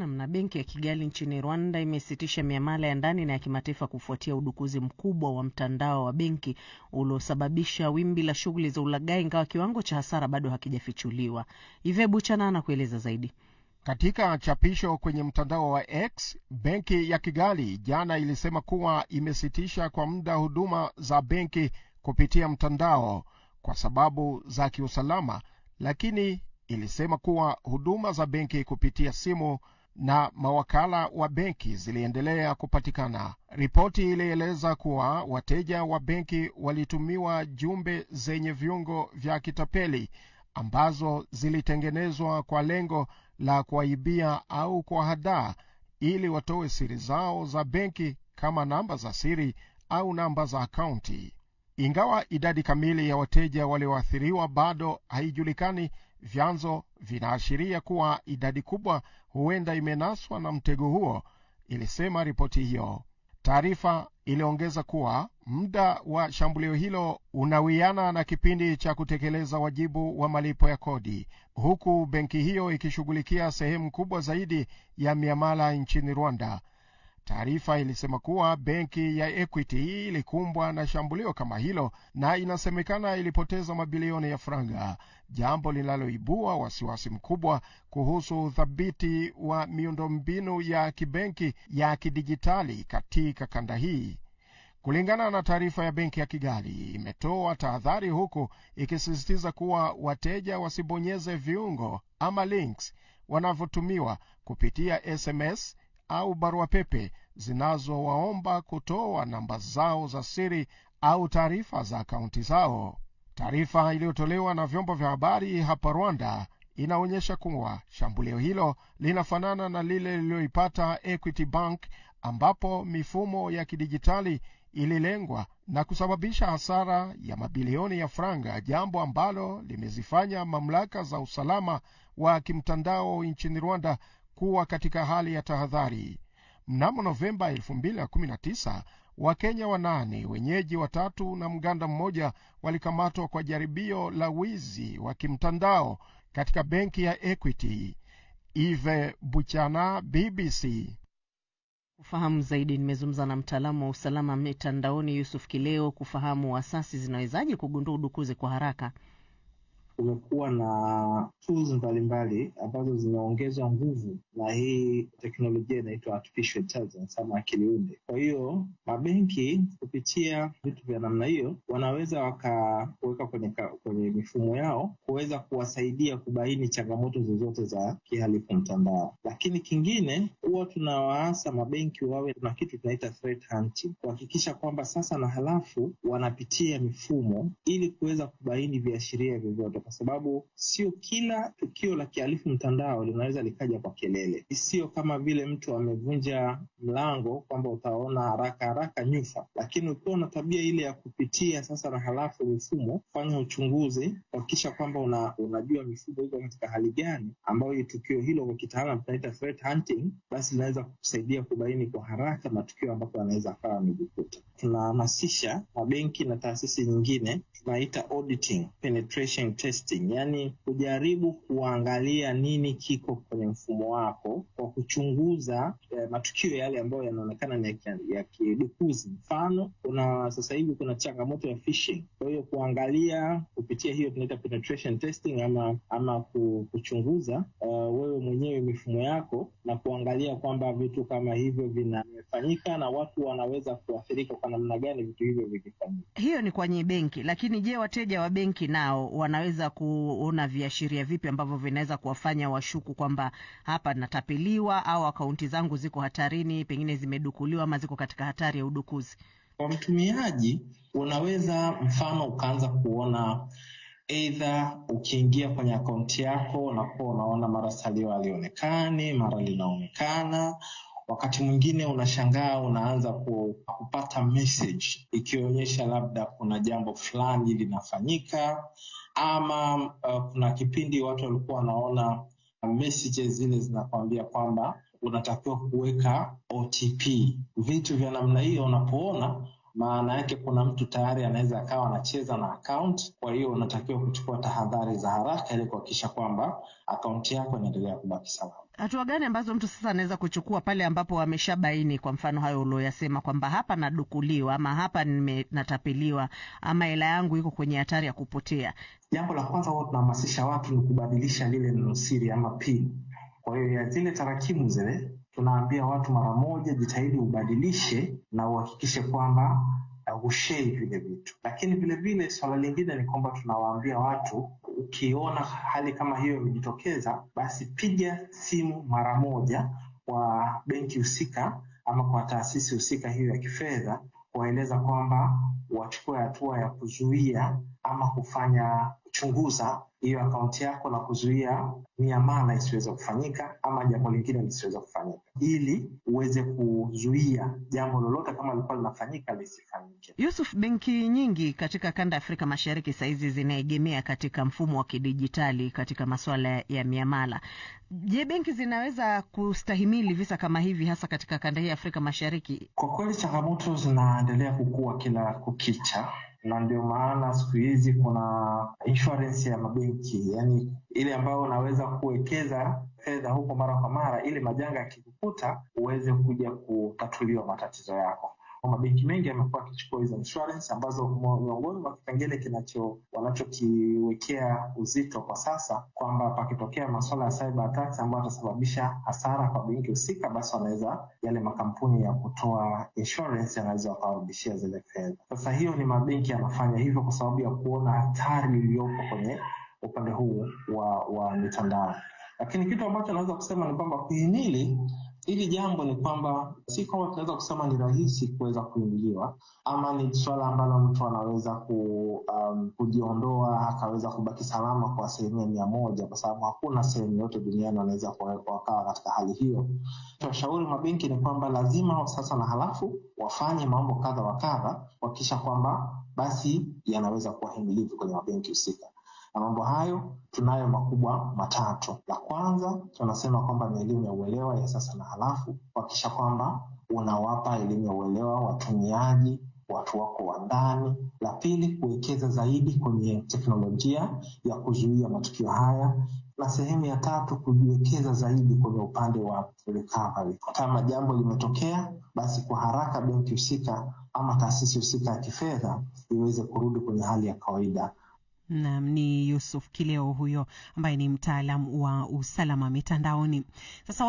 Na benki ya Kigali nchini Rwanda imesitisha miamala ya ndani na ya kimataifa kufuatia udukuzi mkubwa wa mtandao wa benki uliosababisha wimbi la shughuli za ulaghai, ingawa kiwango cha hasara bado hakijafichuliwa. Yves Buchana anakueleza zaidi. Katika chapisho kwenye mtandao wa X, benki ya Kigali jana ilisema kuwa imesitisha kwa muda huduma za benki kupitia mtandao kwa sababu za kiusalama, lakini ilisema kuwa huduma za benki kupitia simu na mawakala wa benki ziliendelea kupatikana. Ripoti ilieleza kuwa wateja wa benki walitumiwa jumbe zenye viungo vya kitapeli ambazo zilitengenezwa kwa lengo la kuwaibia au kuwahadaa ili watoe siri zao za benki kama namba za siri au namba za akaunti. Ingawa idadi kamili ya wateja walioathiriwa bado haijulikani, vyanzo vinaashiria kuwa idadi kubwa huenda imenaswa na mtego huo, ilisema ripoti hiyo. Taarifa iliongeza kuwa muda wa shambulio hilo unawiana na kipindi cha kutekeleza wajibu wa malipo ya kodi, huku benki hiyo ikishughulikia sehemu kubwa zaidi ya miamala nchini Rwanda. Taarifa ilisema kuwa benki ya Equity ilikumbwa na shambulio kama hilo na inasemekana ilipoteza mabilioni ya franga, jambo linaloibua wasiwasi mkubwa kuhusu uthabiti wa miundombinu ya kibenki ya kidijitali katika kanda hii. Kulingana na taarifa ya benki ya Kigali, imetoa tahadhari huku ikisisitiza kuwa wateja wasibonyeze viungo ama links wanavyotumiwa kupitia SMS au barua pepe zinazowaomba kutoa namba zao za siri au taarifa za akaunti zao. Taarifa iliyotolewa na vyombo vya habari hapa Rwanda inaonyesha kuwa shambulio hilo linafanana na lile lililoipata Equity Bank, ambapo mifumo ya kidijitali ililengwa na kusababisha hasara ya mabilioni ya franga, jambo ambalo limezifanya mamlaka za usalama wa kimtandao nchini Rwanda kuwa katika hali ya tahadhari. Mnamo Novemba 2019, Wakenya 8, wenyeji 3 na Mganda mmoja walikamatwa kwa jaribio la wizi wa kimtandao katika benki ya Equity. Yves Buchana, BBC. Kufahamu zaidi nimezungumza na mtaalamu wa usalama mitandaoni Yusuf Kileo kufahamu asasi zinawezaje kugundua udukuzi kwa haraka. Kumekuwa na tools mbalimbali ambazo zinaongezwa nguvu na hii teknolojia inaitwa artificial intelligence ama akili unde. Kwa hiyo mabenki kupitia vitu vya namna hiyo wanaweza wakaweka kwenye mifumo yao kuweza kuwasaidia kubaini changamoto zozote za kihalifu mtandao. Lakini kingine, huwa tunawaasa mabenki wawe na kitu tunaita threat hunting, kuhakikisha kwamba sasa na halafu wanapitia mifumo ili kuweza kubaini viashiria vyovyote, kwa sababu sio kila tukio la kihalifu mtandao linaweza likaja kwa kelele. Sio kama vile mtu amevunja mlango kwamba utaona haraka nyufa, lakini ukiwa na tabia ile ya kupitia sasa na halafu mifumo, fanya uchunguzi, kuhakikisha kwamba unajua mifumo iko katika hali gani, ambayo tukio hilo kwa kitaalamu tunaita threat hunting, basi linaweza kukusaidia kubaini kwa haraka matukio ambapo yanaweza kawa yamejikuta. Tunahamasisha mabenki na taasisi nyingine tunaita auditing, penetration testing, yani kujaribu kuangalia nini kiko kwenye mfumo wako kwa kuchunguza matukio yale ambayo yanaonekana ni ya kidukuzi. Mfano, sasa hivi kuna changamoto ya phishing. Kwa hiyo kuangalia kupitia hiyo tunaita penetration testing ama kuchunguza wewe mwenyewe mifumo yako na kuangalia kwamba vitu kama hivyo vinafanyika na watu wanaweza kuathirika kwa namna gani vitu hivyo vikifanyika. Hiyo ni kwenye benki, lakini je, wateja wa benki nao wanaweza kuona viashiria vipi ambavyo vinaweza kuwafanya washuku kwamba hapa natapeliwa au akaunti zangu ziko hatarini, pengine zimedukuliwa ama ziko katika hatari ya udukuzi? Kwa mtumiaji, unaweza mfano ukaanza kuona either ukiingia kwenye akaunti yako na kwa unaona mara salio alionekani, mara linaonekana. Wakati mwingine unashangaa unaanza kupata message ikionyesha labda kuna jambo fulani linafanyika, ama kuna kipindi watu walikuwa wanaona messages zile zinakwambia kwamba unatakiwa kuweka OTP. Vitu vya namna hiyo unapoona maana yake kuna mtu tayari anaweza akawa anacheza na account. Kwa hiyo unatakiwa kuchukua tahadhari za haraka ili kuhakikisha kwamba account yako inaendelea kubaki salama. Hatua gani ambazo mtu sasa anaweza kuchukua pale ambapo ameshabaini kwa mfano hayo uliyosema kwamba hapa nadukuliwa ama hapa natapeliwa ama hela yangu iko kwenye hatari ya kupotea? Jambo la kwanza huwa tunahamasisha watu ni kubadilisha lile neno siri ama PIN. Kwa hiyo ya zile tarakimu zile tunaambia watu mara moja jitahidi ubadilishe na uhakikishe kwamba ushare vile vitu. Lakini vile vile swala lingine ni kwamba tunawaambia watu ukiona hali kama hiyo imejitokeza, basi piga simu mara moja kwa benki husika ama kwa taasisi husika hiyo ya kifedha, kueleza kwamba wachukue hatua ya kuzuia ama kufanya kuchunguza hiyo akaunti yako na kuzuia miamala isiweze kufanyika ama jambo lingine lisiweze kufanyika, ili uweze kuzuia jambo lolote kama lilikuwa linafanyika lisifanyike. Yusuf, benki nyingi katika kanda ya Afrika Mashariki saizi zinaegemea katika mfumo wa kidijitali katika masuala ya miamala. Je, benki zinaweza kustahimili visa kama hivi hasa katika kanda hii ya Afrika Mashariki? Kwa kweli changamoto zinaendelea kukua kila kukicha, na ndio maana siku hizi kuna insurance ya mabenki, yani ile ambayo unaweza kuwekeza fedha huko mara kwa mara ili majanga yakikukuta uweze kuja kutatuliwa matatizo yako. Mabenki mengi yamekuwa yakichukua hizo insurance ambazo miongoni mwa kipengele wanachokiwekea uzito kwa sasa kwamba pakitokea masuala ya cyber attacks ambayo yatasababisha hasara kwa benki husika, basi wanaweza yale makampuni ya kutoa insurance yanaweza kuwarudishia zile fedha. Sasa hiyo ni mabenki yanafanya hivyo kwa sababu ya kuona hatari iliyopo kwenye upande huu wa mitandao. Lakini kitu ambacho naweza kusema ni kwamba kuhimili hili jambo ni kwamba si kama tunaweza kusema ni rahisi kuweza kuingiliwa ama ni swala ambalo mtu anaweza kujiondoa akaweza kubaki salama kwa 100%, kwa sababu hakuna sehemu yote duniani anaweza kukaa katika hali hiyo. Tunashauri mabenki ni kwamba lazima sasa na halafu wafanye mambo kadha wa kadha kuhakikisha kwamba basi yanaweza kuwa himilivu kwenye mabenki husika. Na mambo hayo tunayo makubwa matatu. La kwanza tunasema kwamba ni elimu ya uelewa ya sasa na halafu, kuhakikisha kwamba unawapa elimu ya uelewa watumiaji, watu wako wa ndani. La pili, kuwekeza zaidi kwenye teknolojia ya kuzuia matukio haya. Na sehemu ya tatu, kujiwekeza zaidi kwenye upande wa recovery. Kama jambo limetokea, basi kwa haraka benki husika ama taasisi husika ya kifedha iweze kurudi kwenye hali ya kawaida. Naam, ni Yusuf Kileo huyo ambaye ni mtaalamu wa usalama mitandaoni. Sasa